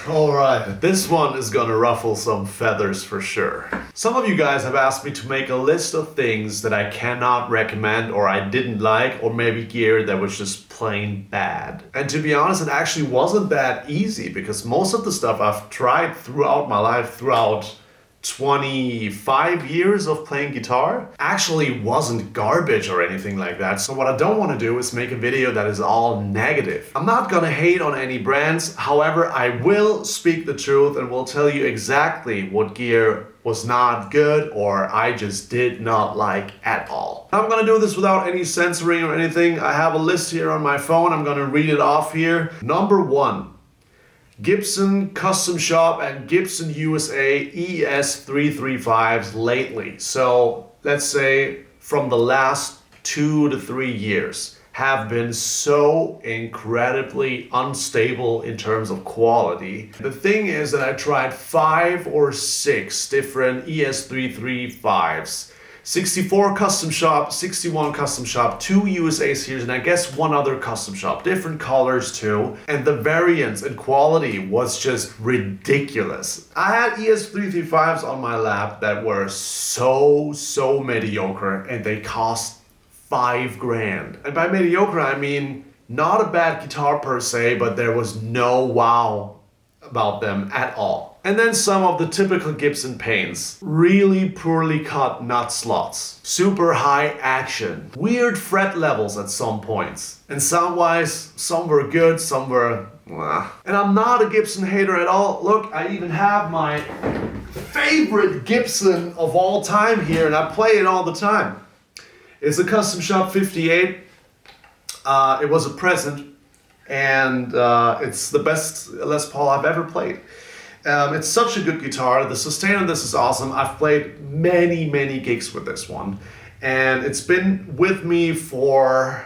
Alright, this one is gonna ruffle some feathers for sure. Some of you guys have asked me to make a list of things that I cannot recommend or I didn't like, or maybe gear that was just plain bad. And to be honest, it actually wasn't that easy because most of the stuff I've tried throughout my life, throughout 25 years of playing guitar, actually wasn't garbage or anything like that. So what I don't want to do is make a video that is all negative. I'm not gonna hate on any brands, however, I will speak the truth and will tell you exactly what gear was not good or I just did not like at all. I'm gonna do this without any censoring or anything. I have a list here on my phone. I'm gonna read it off here. Number 1. Gibson Custom Shop and Gibson USA ES-335s lately. So let's say from the last 2 to 3 years have been so incredibly unstable in terms of quality. The thing is that I tried 5 or 6 different ES-335s. 64 custom shop, 61 custom shop, 2 USA series, and I guess 1 other custom shop, different colors too. And the variance and quality was just ridiculous. I had ES-335s on my lap that were so mediocre and they cost $5,000. And by mediocre, I mean not a bad guitar per se, but there was no wow about them at all. And then some of the typical Gibson paints. Really poorly cut nut slots. Super high action. Weird fret levels at some points. And sound-wise, some were good, some were... And I'm not a Gibson hater at all. Look, I even have my favorite Gibson of all time here, and I play it all the time. It's a Custom Shop 58. It was a present. And it's the best Les Paul I've ever played. It's such a good guitar. The sustain on this is awesome. I've played many gigs with this one. And it's been with me for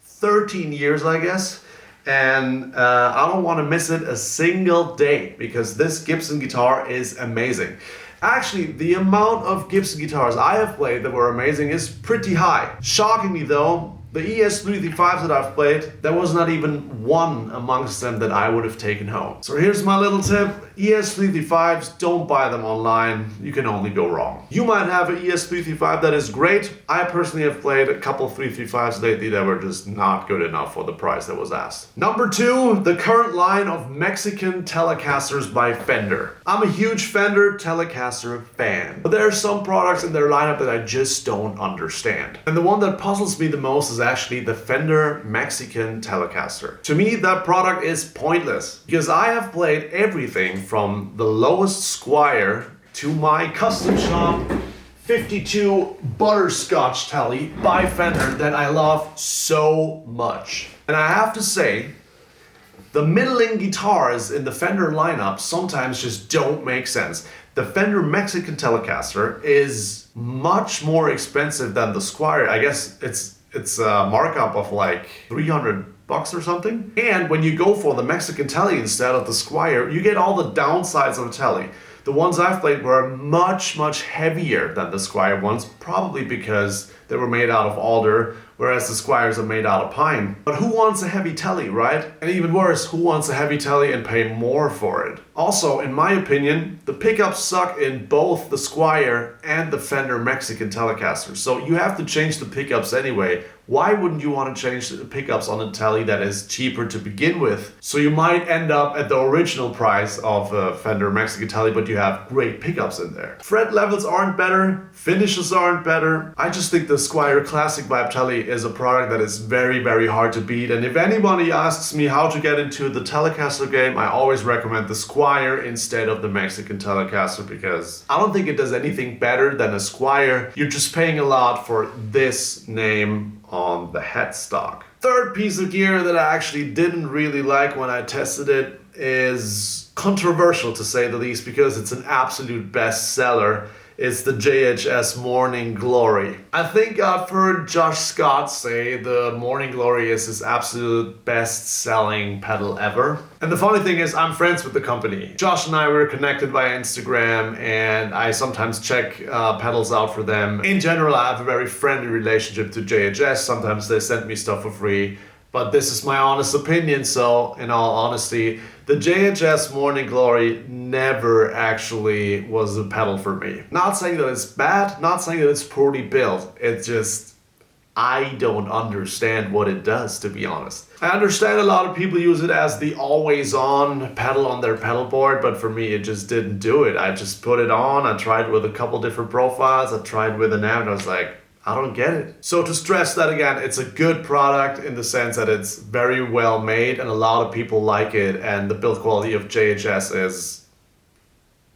13 years, I guess. And I don't want to miss it a single day because this Gibson guitar is amazing. Actually, the amount of Gibson guitars I have played that were amazing is pretty high. Shockingly though, the ES-335s that I've played, there was not even one amongst them that I would have taken home. So here's my little tip. ES-335s, don't buy them online. You can only go wrong. You might have an ES-335 that is great. I personally have played a couple of 335s lately that were just not good enough for the price that was asked. Number 2, the current line of Mexican Telecasters by Fender. I'm a huge Fender Telecaster fan, but there are some products in their lineup that I just don't understand. And the one that puzzles me the most is actually the Fender Mexican Telecaster. To me, that product is pointless because I have played everything from the lowest Squire to my custom shop 52 Butterscotch Tele by Fender that I love so much. And I have to say, the middling guitars in the Fender lineup sometimes just don't make sense. The Fender Mexican Telecaster is much more expensive than the Squire. I guess it's a markup of like $300 or something. And when you go for the Mexican Tele instead of the Squire, you get all the downsides of the Tele. The ones I've played were much heavier than the Squire ones, probably because they were made out of alder, whereas the Squires are made out of pine. But who wants a heavy Tele, right? And even worse, who wants a heavy Tele and pay more for it? Also, in my opinion, the pickups suck in both the Squire and the Fender Mexican Telecaster. So you have to change the pickups anyway. Why wouldn't you want to change the pickups on a Tele that is cheaper to begin with? So you might end up at the original price of a Fender Mexican Tele, but you have great pickups in there. Fret levels aren't better, finishes aren't better. I just think the Squire Classic Vibe Tele is a product that is very hard to beat. And if anybody asks me how to get into the Telecaster game, I always recommend the Squire instead of the Mexican Telecaster because I don't think it does anything better than a Squire. You're just paying a lot for this name on the headstock. Third piece of gear that I actually didn't really like when I tested it is controversial to say the least because it's an absolute bestseller. It's the JHS Morning Glory. I think I've heard Josh Scott say the Morning Glory is his absolute best-selling pedal ever. And the funny thing is, I'm friends with the company. Josh and I were connected via Instagram, and I sometimes check pedals out for them. In general, I have a very friendly relationship to JHS. Sometimes they send me stuff for free. But this is my honest opinion, so in all honesty, the JHS Morning Glory never actually was a pedal for me. Not saying that it's bad, not saying that it's poorly built, it's just I don't understand what it does, to be honest. I understand a lot of people use it as the always-on pedal on their pedal board, but for me it just didn't do it. I just put it on, I tried with a couple different profiles, I tried with an amp, and I was like, I don't get it. So to stress that again, it's a good product in the sense that it's very well made and a lot of people like it, and the build quality of JHS is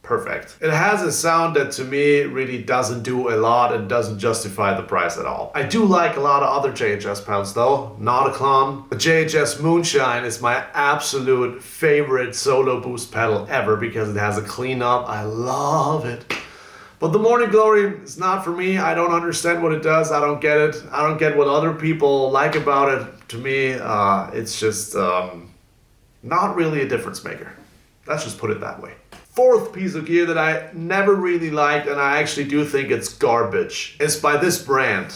perfect. It has a sound that to me really doesn't do a lot and doesn't justify the price at all. I do like a lot of other JHS pedals though, not a clone. The JHS Moonshine is my absolute favorite solo boost pedal ever because it has a cleanup. I love it. But the Morning Glory is not for me. I don't understand what it does. I don't get it. I don't get what other people like about it. To me, it's just not really a difference maker. Let's just put it that way. Fourth piece of gear that I never really liked, and I actually do think it's garbage, is by this brand,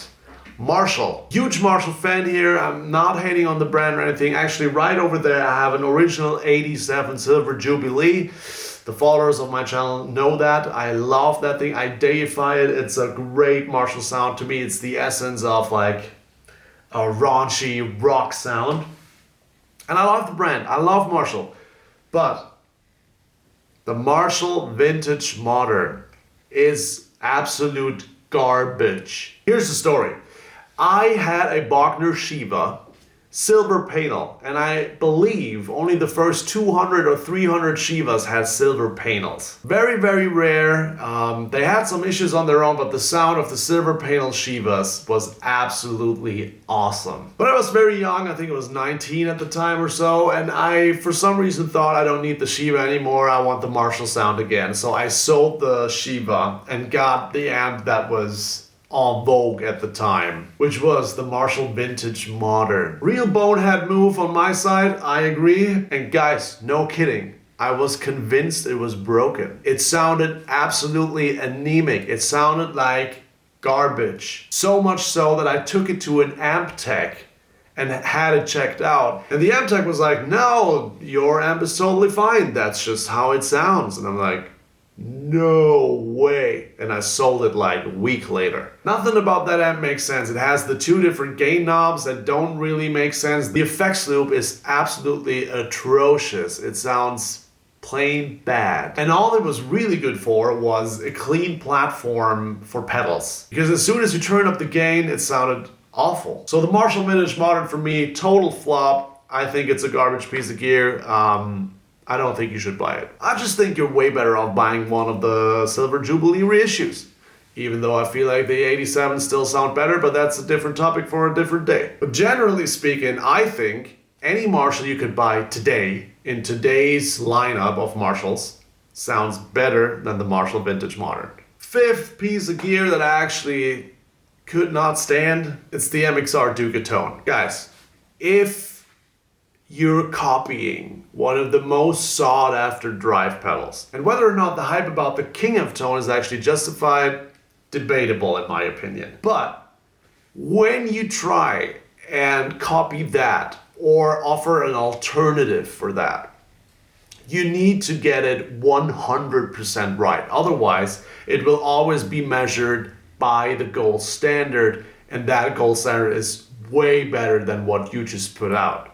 Marshall. Huge Marshall fan here. I'm not hating on the brand or anything. Actually, right over there, I have an original 87 Silver Jubilee. The followers of my channel know that. I love that thing. I deify it. It's a great Marshall sound. To me, it's the essence of like a raunchy rock sound. And I love the brand. I love Marshall. But the Marshall Vintage Modern is absolute garbage. Here's the story. I had a Bogner Shiva silver panel, and I believe only the first 200 or 300 Shivas had silver panels. Very, very rare. They had some issues on their own, but the sound of the silver panel Shivas was absolutely awesome. But I was very young, I think it was 19 at the time or so, and I, for some reason, thought I don't need the Shiva anymore, I want the Marshall sound again. So I sold the Shiva and got the amp that was en vogue at the time, which was the Marshall Vintage Modern. Real bonehead move on my side, I agree. And guys, no kidding, I was convinced it was broken. It sounded absolutely anemic. It sounded like garbage. So much so that I took it to an amp tech and had it checked out. And the amp tech was like, no, your amp is totally fine. That's just how it sounds. And I'm like, no way. And I sold it like a week later. Nothing about that amp makes sense. It has the two different gain knobs that don't really make sense. The effects loop is absolutely atrocious. It sounds plain bad. And all it was really good for was a clean platform for pedals. Because as soon as you turn up the gain, it sounded awful. So the Marshall Vintage Modern for me, total flop. I think it's a garbage piece of gear. I don't think you should buy it. I just think you're way better off buying one of the Silver Jubilee reissues. Even though I feel like the 87 still sound better, but that's a different topic for a different day. But generally speaking, I think any Marshall you could buy today, in today's lineup of Marshalls, sounds better than the Marshall Vintage Modern. Fifth piece of gear that I actually could not stand, it's the MXR Duke of Tone. Guys, if you're copying one of the most sought after drive pedals, and whether or not the hype about the King of Tone is actually justified, debatable in my opinion. But when you try and copy that or offer an alternative for that, you need to get it 100% right. Otherwise, it will always be measured by the gold standard, and that gold standard is way better than what you just put out.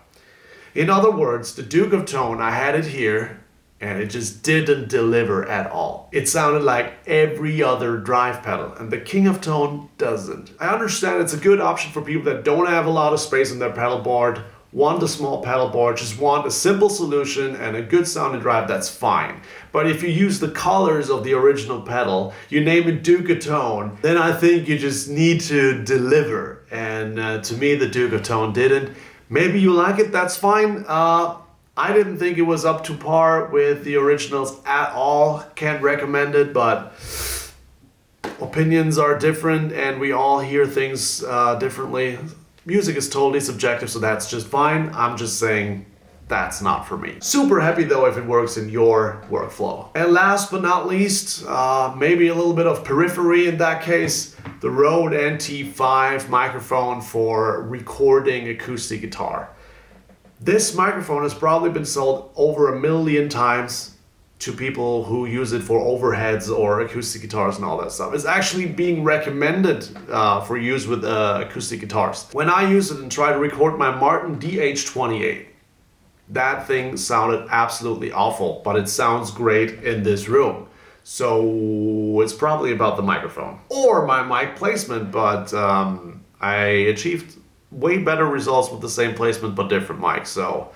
In other words, the Duke of Tone, I had it here, and it just didn't deliver at all. It sounded like every other drive pedal, and the King of Tone doesn't. I understand it's a good option for people that don't have a lot of space on their pedal board, want a small pedal board, just want a simple solution and a good sounding drive, that's fine. But if you use the colors of the original pedal, you name it Duke of Tone, then I think you just need to deliver. And to me, the Duke of Tone didn't. Maybe you like it, that's fine. I didn't think it was up to par with the originals at all. Can't recommend it, but opinions are different and we all hear things differently. Music is totally subjective, so that's just fine. I'm just saying that's not for me. Super happy though if it works in your workflow. And last but not least, maybe a little bit of periphery in that case, the Rode NT5 microphone for recording acoustic guitar. This microphone has probably been sold over 1 million times to people who use it for overheads or acoustic guitars and all that stuff. It's actually being recommended for use with acoustic guitars. When I use it and try to record my Martin DH28, that thing sounded absolutely awful, but it sounds great in this room. So it's probably about the microphone or my mic placement, but I achieved way better results with the same placement but different mics. So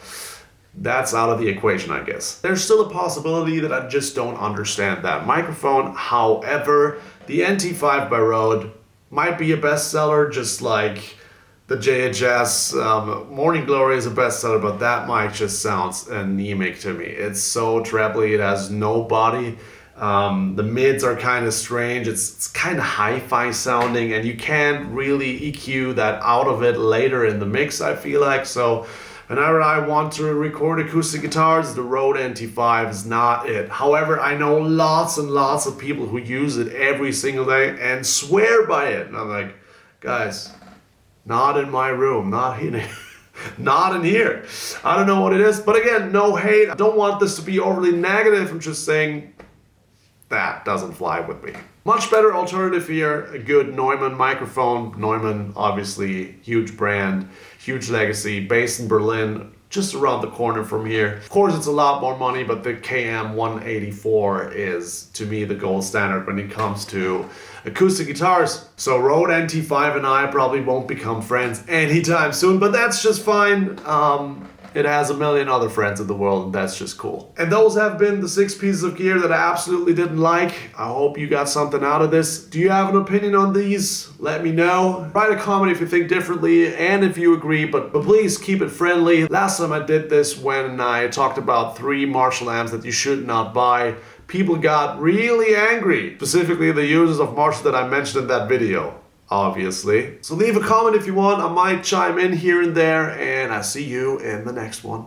that's out of the equation, I guess. There's still a possibility that I just don't understand that microphone. However, the NT5 by Rode might be a bestseller, just like the JHS Morning Glory is a bestseller, but that mic just sounds anemic to me. It's so trebly, it has no body. The mids are kind of strange, it's kind of hi-fi sounding, and you can't really EQ that out of it later in the mix, I feel like. So whenever I want to record acoustic guitars, the Rode NT5 is not it. However, I know lots and lots of people who use it every single day and swear by it. And I'm like, guys, not in my room, not in not in here. I don't know what it is, but again, no hate. I don't want this to be overly negative. I'm just saying that doesn't fly with me. Much better alternative here, a good Neumann microphone. Neumann, obviously, huge brand, huge legacy, based in Berlin, just around the corner from here. Of course, it's a lot more money, but the KM184 is, to me, the gold standard when it comes to acoustic guitars. So Rode NT5 and I probably won't become friends anytime soon, but that's just fine. It has a million other friends in the world, and that's just cool. And those have been the 6 pieces of gear that I absolutely didn't like. I hope you got something out of this. Do you have an opinion on these? Let me know. Write a comment if you think differently and if you agree, but please keep it friendly. Last time I did this when I talked about 3 Marshall amps that you should not buy, people got really angry, specifically the users of Marshall that I mentioned in that video. Obviously. So leave a comment if you want. I might chime in here and there, and I'll see you in the next one.